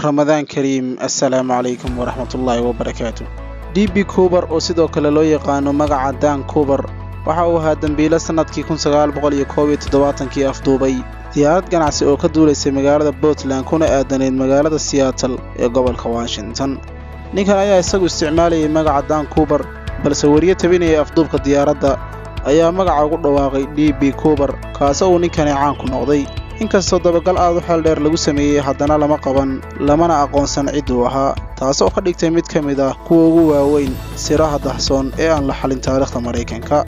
Ramadaan Kariim. Assalaamu calaykum waraxmatullaahi wabarakaatu. DB Cooper oo sidoo kale loo yaqaano magaca Dan Cooper waxa uu ahaa dambiile sanadkii 1971 afduubay diyaarad ganacsi oo ka duuleysay magaalada Portland kuna aadaneyd magaalada Seattle ee gobolka Washington. Ninkan ayaa isagu isticmaalayay magaca Dan Cooper, balse wariye tabinaya afduubka diyaaradda ayaa magaca ugu dhawaaqay DB Cooper, kaasoo uu ninkani caan ku noqday. inkastoo dabagal aad u xeel dheer lagu sameeyay haddana lama qaban lamana aqoonsan cid uu ahaa, taasoo ka dhigtay mid ka mid ah kuwa ugu waaweyn siraha dahsoon ee aan la xalin taariikhda Mareykanka.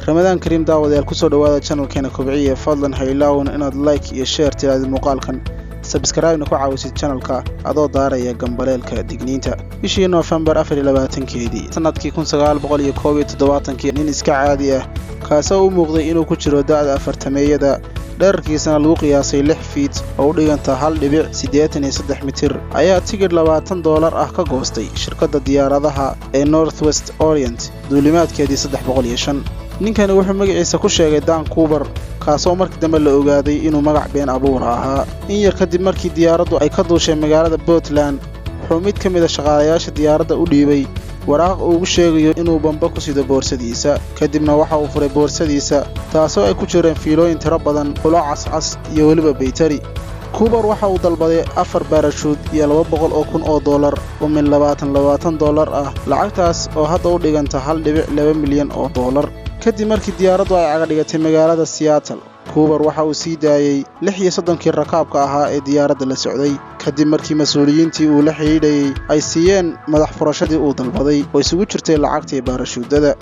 Ramadaan Kariim daawadayaal, kusoo dhawaada channelkeena Kobciye. Fadlan ha ilaawin inaad like iyo share tiraahdo muuqaalkan, subscribe-na ku caawisid channelka adoo daaraya gambaleelka digniinta. bishii November 24 sanadkii 1971 nin iska caadi ah kaasoo u muuqday inuu ku jiro da'da afartameeyada, dhererkiisana lagu qiyaasay 6 feet oo u dhiganta 1.83 mitir, ayaa tigidh $20 ah ka goostay shirkadda diyaaradaha ee Northwest Orient duulimaadkeedii 305. ninkani wuxuu magaciisa ku sheegay Dan Cooper, kaasoo markii dambe la ogaaday inuu magac been abuur ahaa. in yar kadib markii diyaaraddu ay ka duushay magaalada Portland, wuxuu mid ka mid ah shaqaalayaasha diyaaradda u dhiibay waraaq uu ugu sheegayo inuu bamba ku sido boorsadiisa. kadibna waxa uu furay boorsadiisa, taasoo ay ku jireen fiilooyin tiro badan, qulo cascas iyo weliba baytari. Cooper waxa uu dalbaday 4 baarashuud iyo $200,000 oo min $20 ah, lacagtaas oo hadda u dhiganta $1.2 milyan. kadib markii diyaaraddu ay caga dhigatay magaalada Seattle, Cooper waxa uu sii daayay 36 rakaabka ahaa ee diyaaradda la socday, kadib markii mas'uuliyiintii uu la xidhiidhayay ay siiyeen madax furashadii uu dalbaday oo isugu jirtay lacagtii baarashuudada.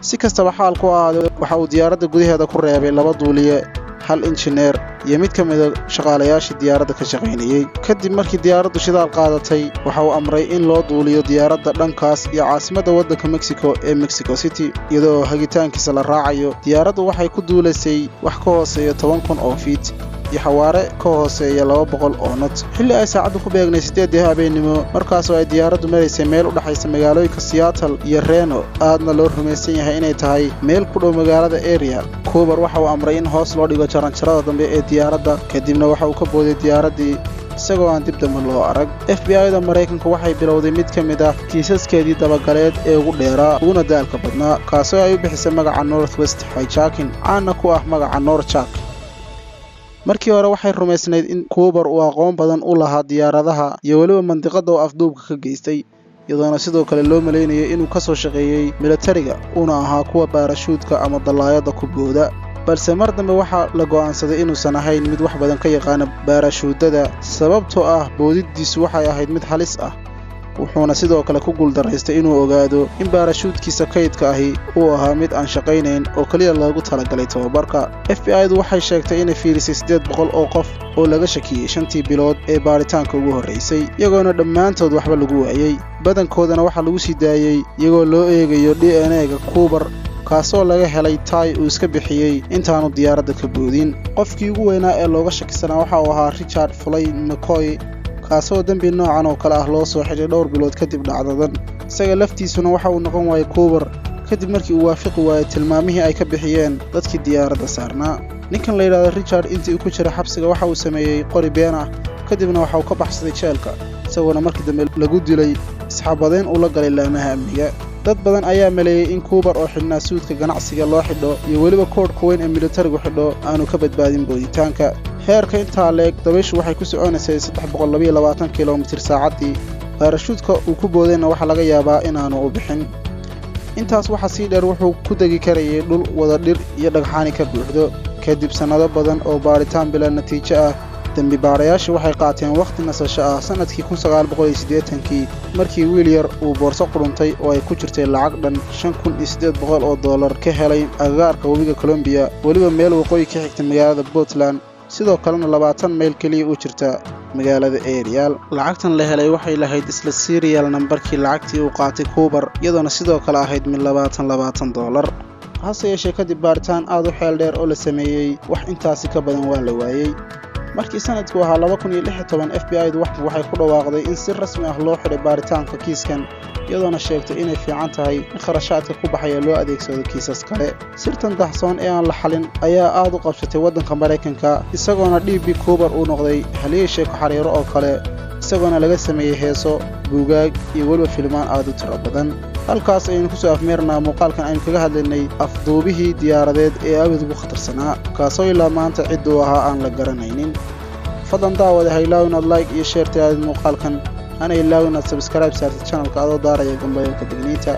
si kastaba xaalku ahaado, waxa uu diyaaradda gudaheeda ku reebay 2 duuliye, 1 injineer iyo mid ka mid ah shaqaalayaashii diyaaradda ka shaqaynayay. kadib markii diyaaraddu shidaal qaadatay, waxa uu amray in loo duuliyo diyaaradda dhankaas iyo caasimadda waddanka Mexico ee Mexico City, iyadoo hagitaankiisa la raacayo. diyaaraddu waxay ku duuleysay wax ka hooseeya 10,000 oo feet iyo xawaare ka hooseeya 200 oo knot. xilli ay saacaddu ku beegnay 8 habeenimo, markaasoo ay diyaaraddu maraysay meel u dhaxaysa magaalooyinka Seattle iyo Reno, aadna loo rumaysan yahay inay tahay meel ku dhow magaalada area. Cooper waxa uu amray in hoos loo dhigo jaranjarada dambe ee diyaaradda, kadibna waxa uu ka booday diyaaraddii isagoo aan dib dambe loo arag. FBI-da Mareykanka waxay bilowday mid ka mid ah kiisaskeedii dabagaleed ee ugu dheeraa uguna daalka badnaa, kaasoo ay u bixisay magaca Northwest Hijacking, caana ku ah magaca Norjack. markii hore waxay rumaysnayd in Cooper uu aqoon badan u lahaa diyaaradaha iyo weliba mandiqada uu afduubka ka geystay, iyadoona sidoo kale loo maleynayay inuu ka soo shaqeeyay militariga uuna ahaa kuwa baarashuudka ama dallaayadda ku booda. balse mar dambe waxaa la go'aansaday inuusan ahayn mid wax badan ka yaqaana baarashuudada, sababtoo ah boodidiisu waxay ahayd mid halis ah. wuxuuna sidoo kale ku guuldaraystay inuu ogaado in baarashuudkiisa kaydka ahi uu ahaa mid aan shaqaynayn oo kaliya loogu talagalay tababarka. FBI-du waxay sheegtay inay fiirisay 800 oo qof oo laga shakiyey 5 bilood ee baaritaanka ugu horreysay, iyagoona dhammaantood waxba lagu waayay. badankoodana waxaa lagu sii daayay iyagoo loo eegayo DNA-ga Cooper, kaasoo laga helay tay uu iska bixiyey intaanu diyaaradda ka boodin. qofkii ugu weynaa ee looga shakisanaa waxa uu ahaa Richard Floyd McCoy, kaasoo dambi noocan oo kale ah loo soo xidhay dhowr bilood kadib dhacdadan. isaga laftiisuna waxa uu noqon waayay Cooper kadib markii uu waafaqi waayay tilmaamihii ay ka bixiyeen dadkii diyaaradda saarnaa. ninkan la yidhaahdo Richard intii uu ku jira xabsiga waxa uu sameeyey qori been ah, kadibna waxa uu ka baxsaday jeelka, isagoona markii dambe lagu dilay isxaabadeen uu la galay laamaha amniga. dad badan ayaa maleeyay in Cooper oo xidhnaa suudka ganacsiga loo xidho iyo weliba koodhka weyn ee militarigu xidho aanu ka badbaadin booditaanka. heerka intaa leeg, dabayshu waxay ku soconaysay 322 kilomitir saacaddii. baarashuudka uu ku boodayna waxaa laga yaabaa inaanu u bixin. intaas waxaa sii dheer, wuxuu ku degi karayay dhul wada dhir iyo dhagxaani ka buuxdo. kadib sannado badan oo baaritaan bila natiijo ah, dambi baarayaashu waxay qaateen wakhti nasasho ah sanadkii 1980 markii wiil yar uu boorso quruntay oo ay ku jirtay lacag dhan $5,800 ka helay agagaarka webiga Columbia, weliba meel waqooyi ka xigta magaalada Portland, sidoo kalena 20 mayl keliya u jirta magaalada Ariel. lacagtan la helay waxay lahayd isla serial nambarkii lacagtii uu qaatay Cooper, iyadoona sidoo kale ahayd min $20. hase yeeshee kadib baaritaan aad u xeel dheer oo la sameeyey, wax intaasi ka badan waa la waayey. markii sanadku ahaa 2016, FBI-du waxay ku dhawaaqday in si rasmi ah loo xidhay baaritaanka kiiskan, iyadoona sheegtay inay fiican tahay in kharashaadka ku baxaya loo adeegsado kiisas kale. sirtan dahsoon ee aan la xalin ayaa aad u qabsatay waddanka Mareykanka, isagoona DB Cooper uu noqday halyeey sheeko xariiro oo kale, isagoona laga sameeyey heeso buugaag iyo weliba filmaan aad u tiro badan. halkaas ayaynu kusoo afmeernaa muuqaalkan aynu kaga hadlaynay afduubihii diyaaradeed ee abid ugu khatarsanaa kaasoo ilaa maanta cidduu ahaa aan la garanaynin. fadlan daawada ha ilaawin inaad like iyo share taadid muuqaalkan hana ilaawin inaad subscribe saartid channelka adoo daaraya gambayalka digniinta.